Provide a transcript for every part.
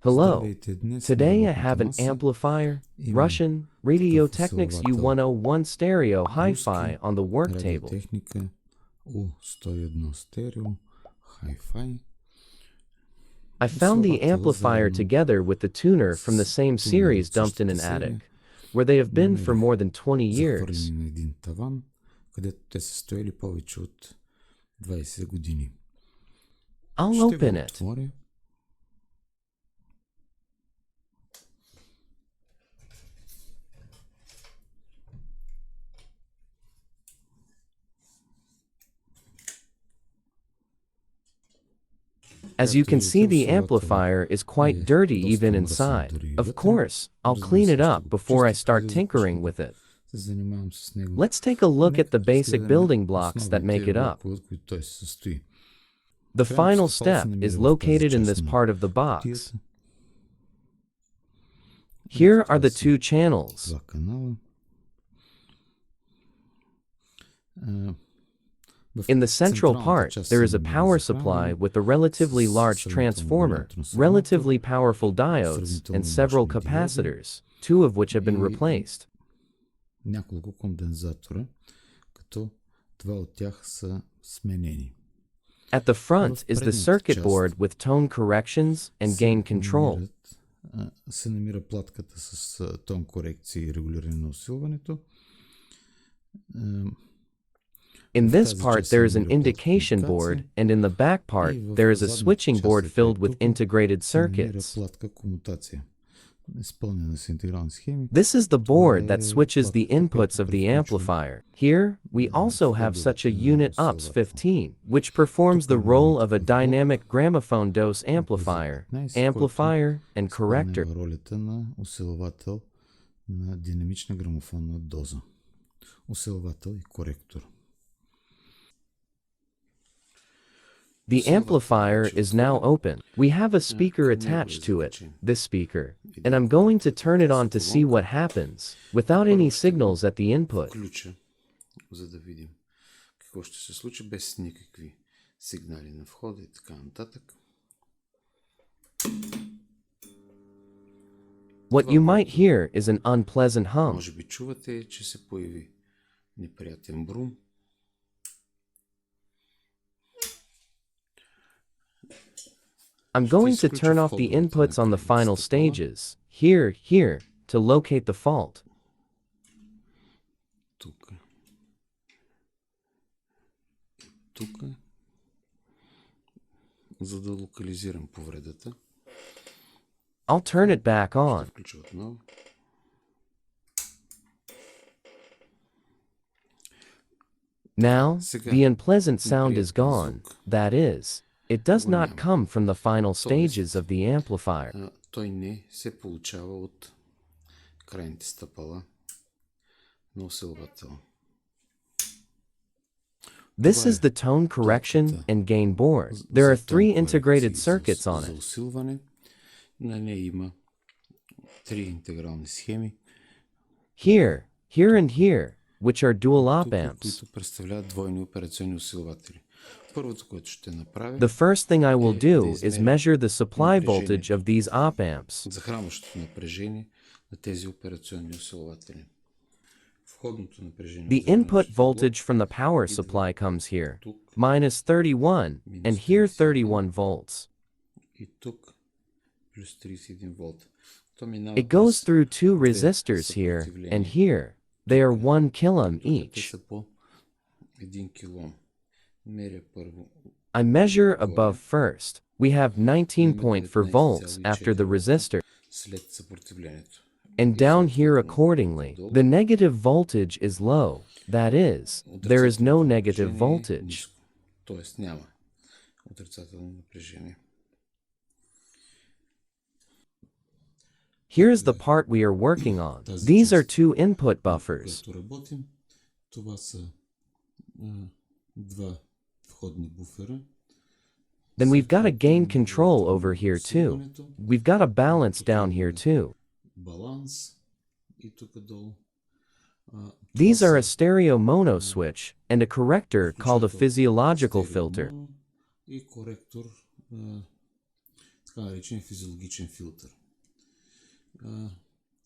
Hello. Today I have an amplifier, Russian, Radiotehnik's U-101 stereo hi-fi on the work table. Radiotehnika U-101 stereo hi-fi. I found the amplifier together with the tuner from the same series dumped in an attic, where they have been for more than 20 years. I'll open it. As you can see, the amplifier is quite dirty even inside. Of course, I'll clean it up before I start tinkering with it. Let's take a look at the basic building blocks that make it up. The final step is located in this part of the box. Here are the two channels. In the central part, there is a power supply with a relatively large transformer, relatively powerful diodes, and several capacitors, two of which have been replaced. At the front is the circuit board with tone corrections and gain control. In this part there is an indication board, and in the back part there is a switching board filled with integrated circuits. This is the board that switches the inputs of the amplifier. Here, we also have such a unit UPS 15, which performs the role of a dynamic gramophone dose amplifier, and corrector. The amplifier is now open. We have a speaker attached to it, this speaker, and I'm going to turn it on to see what happens, without any signals at the input. What you might hear is an unpleasant hum. I'm going to turn off the inputs on the final stages, here, to locate the fault. I'll turn it back on. Now, the unpleasant sound is gone, that is, it does not come from the final stages of the amplifier. This is the tone correction and gain board. There are 3 integrated circuits on it. Here, and here, which are dual op-amps. The first thing I will do is measure the supply voltage of these op-amps. The input voltage from the power supply comes here, minus 31, and here 31 volts. It goes through 2 resistors here and here. They are 1 kilo each. I measure above first. We have 19.4 volts after the resistor. And down here accordingly, the negative voltage is low. That is, there is no negative voltage. Here is the part we are working on. These are 2 input buffers. Then we've got a gain control over here too. We've got a balance down here too. These are a stereo mono switch and a corrector called a physiological filter. така наречен физиологичен филтър.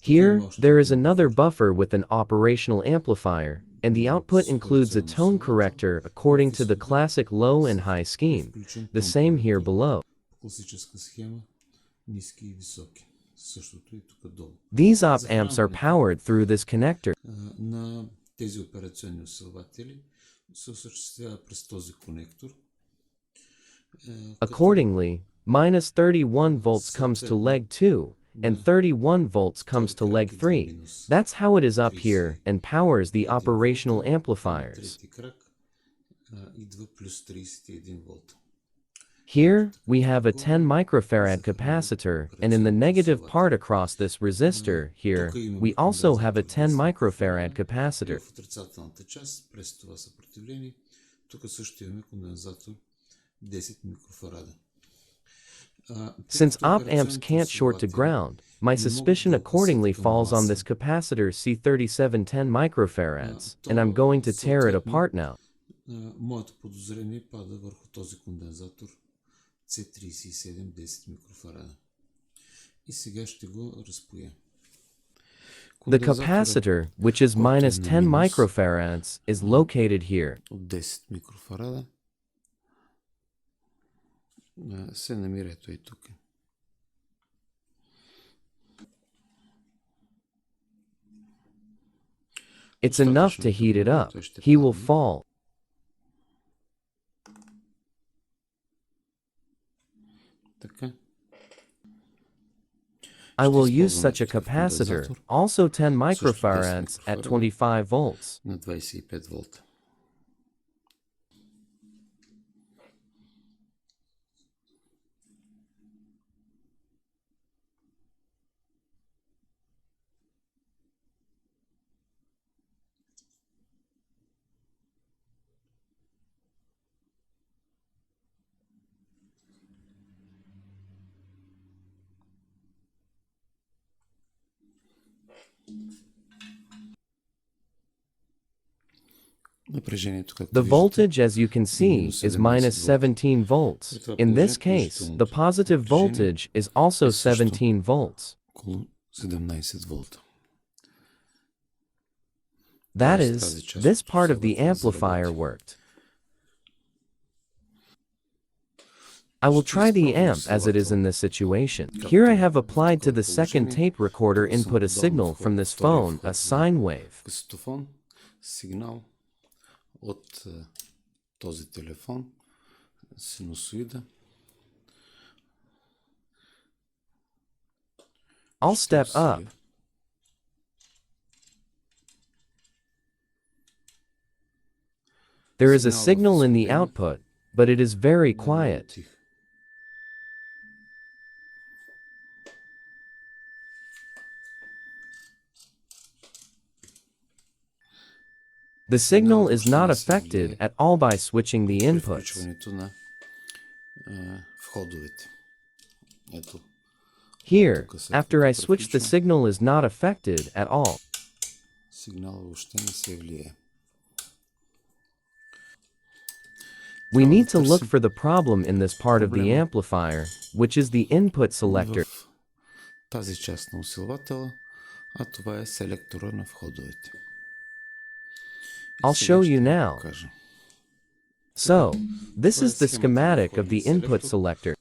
Here, there is another buffer with an operational amplifier, and the output includes a tone corrector according to the classic low and high scheme, the same here below. Класическа схема, ниски и високи. Същото и тук долу. These op amps are powered through this connector. На тези операционни усилватели се осъществява през този конектор. Accordingly, minus 31 volts comes to leg 2, and 31 volts comes to leg 3. That's how it is up here and powers the operational amplifiers. Трети крак идва плюс 31 волта. Here, we have a 10 microfarad capacitor, and in the negative part across this resistor, here, we also have a 10 microfarad capacitor. В отрицателната част, през това съпротивление, тук също имаме кондензатор 10 микрофарада. Since op amps can't short to ground, my suspicion accordingly falls on this capacitor C3710 microfarads, and I'm going to tear it apart now. Моето подозрение пада върху този кондензатор C37 10 микрофарада. И сега ще го разпоя. The capacitor, which is minus 10 microfarads, is located here. От 10 микрофарада се намира ето и тук. It's enough to heat it up. He will fall. Така. I will use such a capacitor, also 10 microfarads at 25 volts. На 25 волта. The voltage, as you can see, is minus 17 volts. In this case, the positive voltage is also 17 volts. That is, this part of the amplifier worked. I will try the amp as it is in this situation. Here I have applied to the second tape recorder input a signal from this phone, a sine wave. Сигнал от този телефон, синусоида. I'll step up. There is a signal in the output, but it is very quiet. The signal is not affected at all by switching the inputs. Here, after I switch, the signal is not affected at all. We need to look for the problem in this part of the amplifier, which is the input selector. Тази част на усилвателя, а това е селектора на входовете. I'll show you now. So, this is the schematic of the input selector.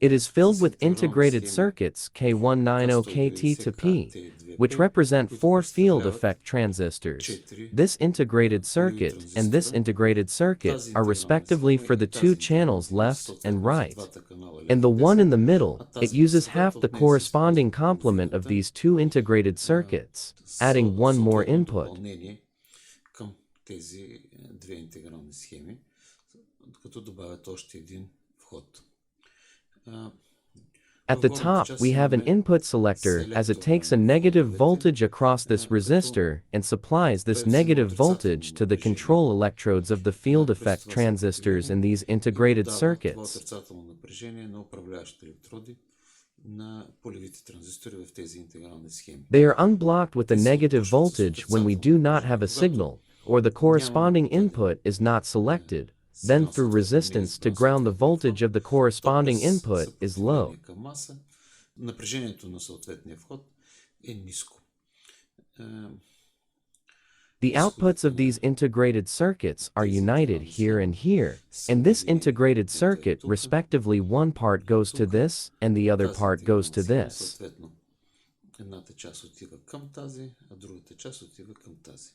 It is filled with integrated circuits K190KT to P, which represent 4 field effect transistors. This integrated circuit and this integrated circuit are respectively for the 2 channels left and right. And the one in the middle, it uses half the corresponding complement of these 2 integrated circuits, adding 1 more input. Тези две интегрални схеми, като добавят още един вход. At the top, we have an input selector as it takes a negative voltage across this resistor and supplies this negative voltage to the control electrodes of the field effect transistors in these integrated circuits. They are unblocked with a negative voltage when we do not have a signal, or the corresponding input is not selected, then Сигнал through съответно не е resistance to избран ground the съответния voltage вход, of the то corresponding през input is low. съпротивление към маса напрежението на съответния вход е ниско. The outputs of these integrated circuits are united here and here, and this integrated circuit, respectively, one part goes to this, and the other part goes to this. Едната част отива към тази, а другата част отива към тази.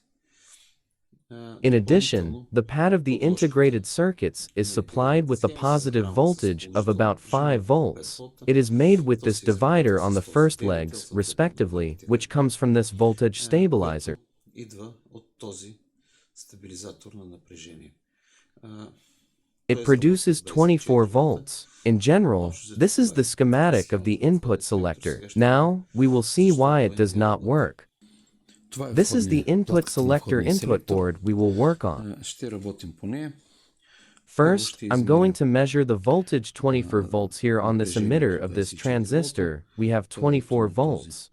In addition, the pad of the integrated circuits is supplied with a positive voltage of about 5 volts. It is made with this divider on the first legs, respectively, which comes from this voltage stabilizer. Идва от този стабилизатор на напрежение. It produces 24 volts. In general, this is the schematic of the input selector. Now, we will see why it does not work. This is the input selector input board we will work on. Ще работим по нея. First, I'm going to measure the voltage 24 volts here on this emitter of this transistor. We have 24 volts.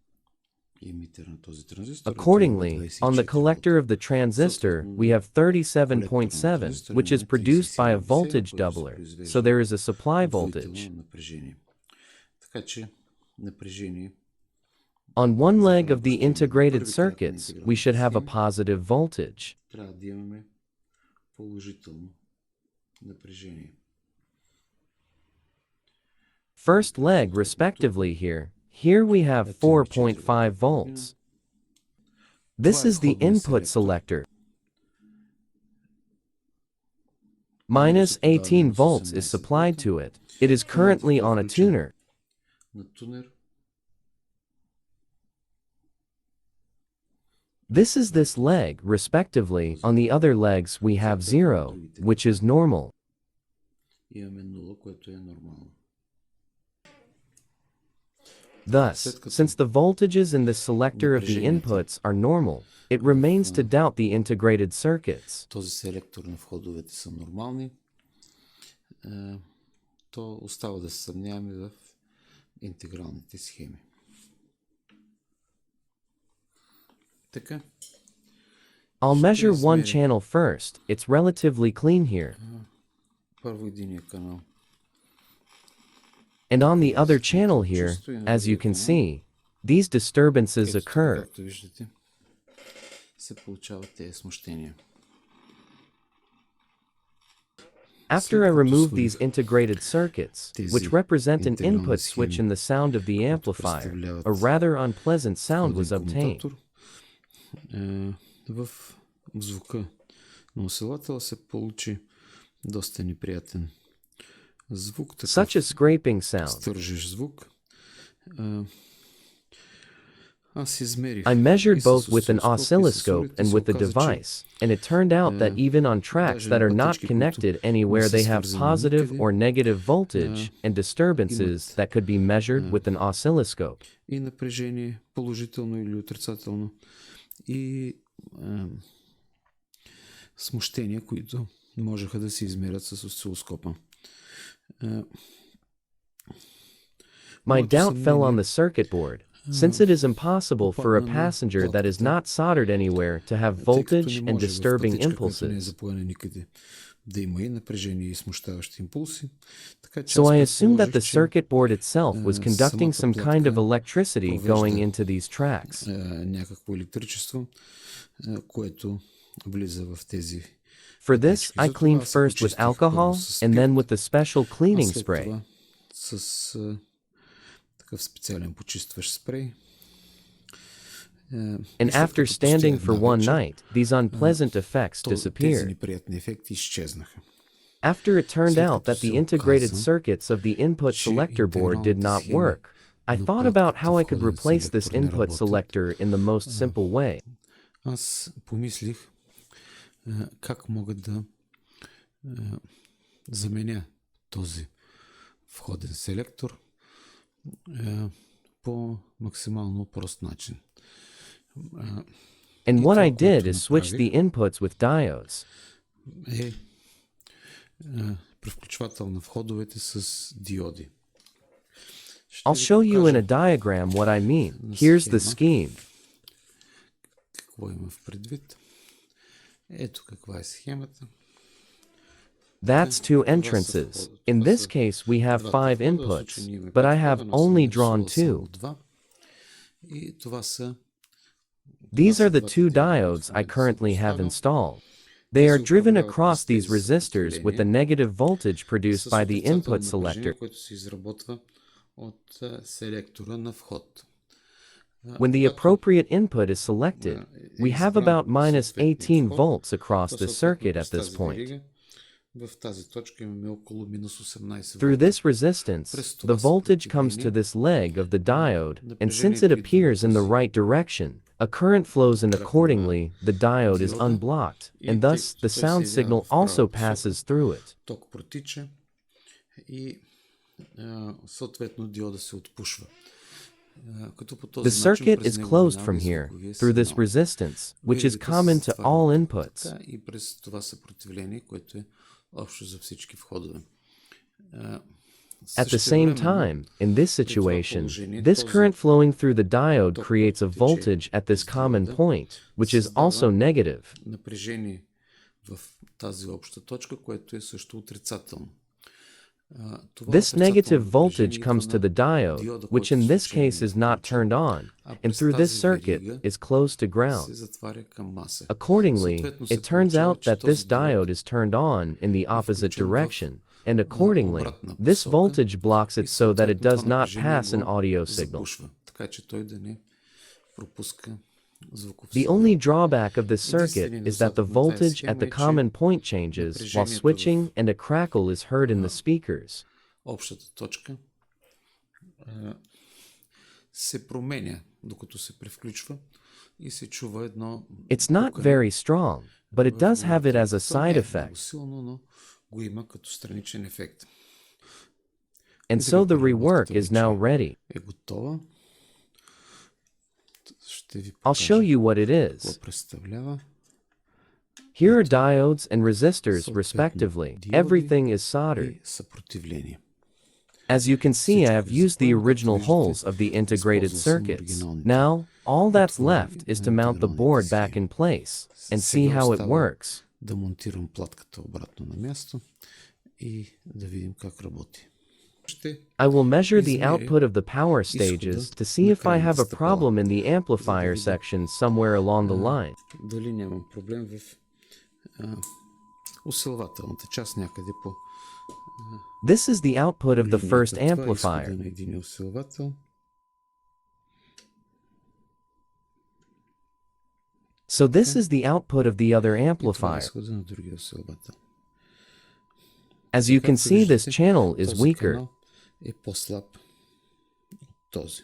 Accordingly, on the collector of the transistor, we have 37.7, which is produced by a voltage doubler, so there is a supply voltage. On one leg of the integrated circuits, we should have a positive voltage. First leg, respectively, here we have 4.5 volts. This is the input selector. Minus 18 volts is supplied to it. It is currently on a tuner. This is this leg, respectively. On the other legs we have 0, which is normal. Thus, since the voltages in the selector of the inputs are normal, it remains to doubt the integrated circuits. Този селектор на входовете са нормални, то остава да се съмняваме в интегралните схеми. Така. I'll measure one channel first. It's relatively clean here. Първо единия канал. And on the other channel here, as you can see, these disturbances occur. Както виждате, се получават тези смущения. After I remove these integrated circuits, which represent an input switch in the sound of the amplifier, a rather unpleasant sound was obtained. В звука на усилателя се получи доста неприятен звук. Such a scraping sound. Стържеш звук. Аз измерих. I measured both with an oscilloscope and with the device, and it turned out that even on tracks that are not connected anywhere, they have positive or negative voltage and disturbances that could be measured with an oscilloscope. И напрежение, положително или отрицателно, и смущения, които можеха да се измерят с осцилоскопа. My doubt fell on the circuit board, since it is impossible for a passenger that is not soldered anywhere to have voltage and disturbing impulses. So I assumed that the circuit board itself was conducting some kind of electricity going into these tracks. For this, I cleaned first with alcohol and then with the special cleaning spray. And after standing for one night, these unpleasant effects disappeared. After it turned out that the integrated circuits of the input selector board did not work, I thought about how I could replace this input selector in the most simple way. Как мога да заменя този входен селектор по максимално прост начин. And what I did is switch the inputs with diodes. Превключвател на входовете с диоди. I'll show you in a diagram what I mean. Here's the scheme. Какво има в предвид? Ето каква е схемата. That's two entrances. In this case, we have 5 inputs, but I have only drawn 2. И това са These are the 2 diodes I currently have installed. They are driven across these resistors with the negative voltage produced by the input selector. което се изработва от селектора на вход. When the appropriate input is selected, we have about minus 18 volts across the circuit at this point. В тази точка имаме около минус 18 Through this resistance, the voltage comes to this leg of the diode, and since it appears in the right direction, a current flows and accordingly, the diode is unblocked, and thus the sound signal also passes through it. Ток протича и съответно диода се отпушва. The circuit is closed from here, through this resistance, which is common to all inputs. И през това съпротивление, което е общо за всички входове. At the same time, in this situation, this current flowing through the diode creates a voltage at this common point, which is also negative. Напрежение в тази обща точка, което е също отрицателно. This negative voltage comes to the diode, which in this case is not turned on, and through this circuit is close to ground. Accordingly, it turns out that this diode is turned on in the opposite direction, and accordingly, this voltage blocks it so that it does not pass an audio signal. The only drawback of this circuit is that the voltage at the common point changes while switching, and a crackle is heard in the speakers. Общата точка се променя, докато се превключва и се чува едно... It's not very strong, but it does have it as a side effect. Силно, но го има като страничен ефект. And so the rework is now ready. Е готова. I'll show you what it is. Here are diodes and resistors respectively. Everything is soldered. As you can see, I have used the original holes of the integrated circuits. Now, all that's left is to mount the board back in place and see how it works. Да монтирам платката обратно на място и да видим как работи. I will measure the output of the power stages to see if I have a problem in the amplifier section somewhere along the line. Дали нямам проблем в усилвателната част някъде по... This is the output of the first amplifier. На един усилвател. So this is the output of the other amplifier. Изхода на другия усилвател. As you can see, this channel is weaker. Е по-слаб от този.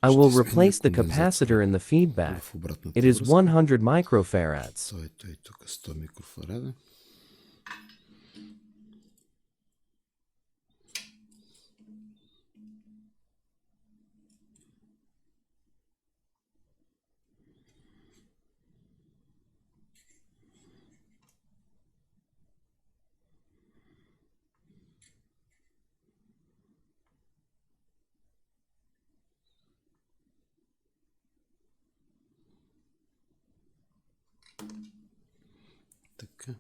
I will replace the capacitor in the feedback. It is 100 microfarads. Той е тук 100 микрофарада. Така.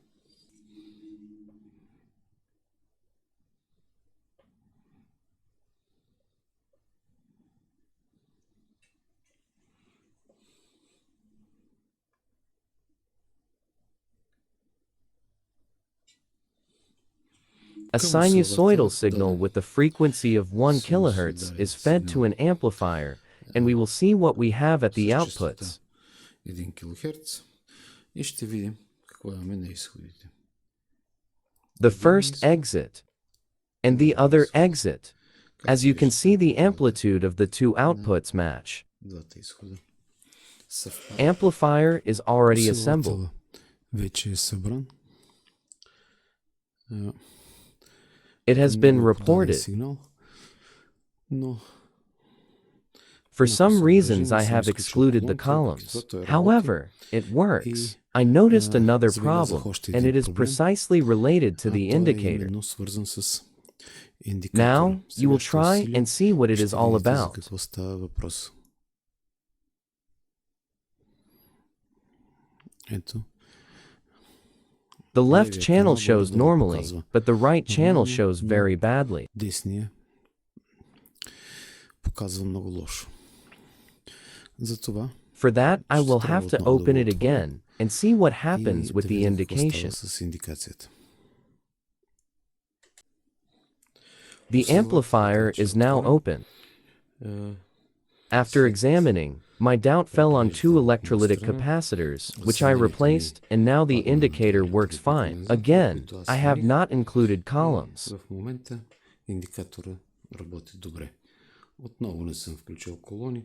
A sinusoidal signal with the frequency of 1 kHz is fed to an amplifier, and we will see what we have at the outputs. 1 килохерц и ще видим какво имаме на изходите. The first exit and the other exit. As you can see, the amplitude of the two outputs match. Двата изхода съвпадат. Amplifier is already assembled. Вече е събран. It has been reported. Сигнал, но For some reasons, I have excluded the columns. However, it works. I noticed another problem, and it is precisely related to the indicator. Now, you will try and see what it is all about. The left Левия channel канал shows горе-долу normally, показва but the right channel нормално, shows но very badly. десния показва много лошо. Затова For that, I ще will трябва have to отново да open го it отворя again and see what happens и with да the видя какво става indication. с индикацията. The Последователната amplifier ще is now отворя. open. After След examining, my doubt fell on two преглеждане на electrolytic страна, capacitors, which I съмнението ми replaced, and now the падна на indicator два works електролитни fine. кондензатора, Again, които аз I have смених, not included и columns. в момента индикатора работи добре. Отново не съм включил колони.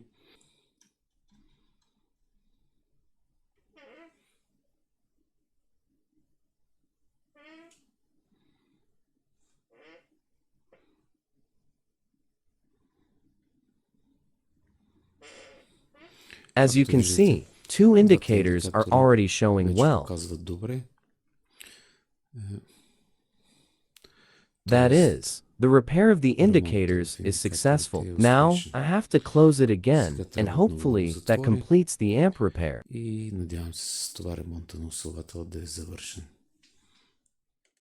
As you Както can виждате, see, two двата indicators are индикатора already showing вече well. показват добре. That Тоест, is, the repair of the ремонтът indicators в is индикаторите successful. е Now, успешен. I have to close it again, Сега and трябва отново да го hopefully that затворя completes the amp repair. и надявам се с това ремонта на усилвателя да е завършен.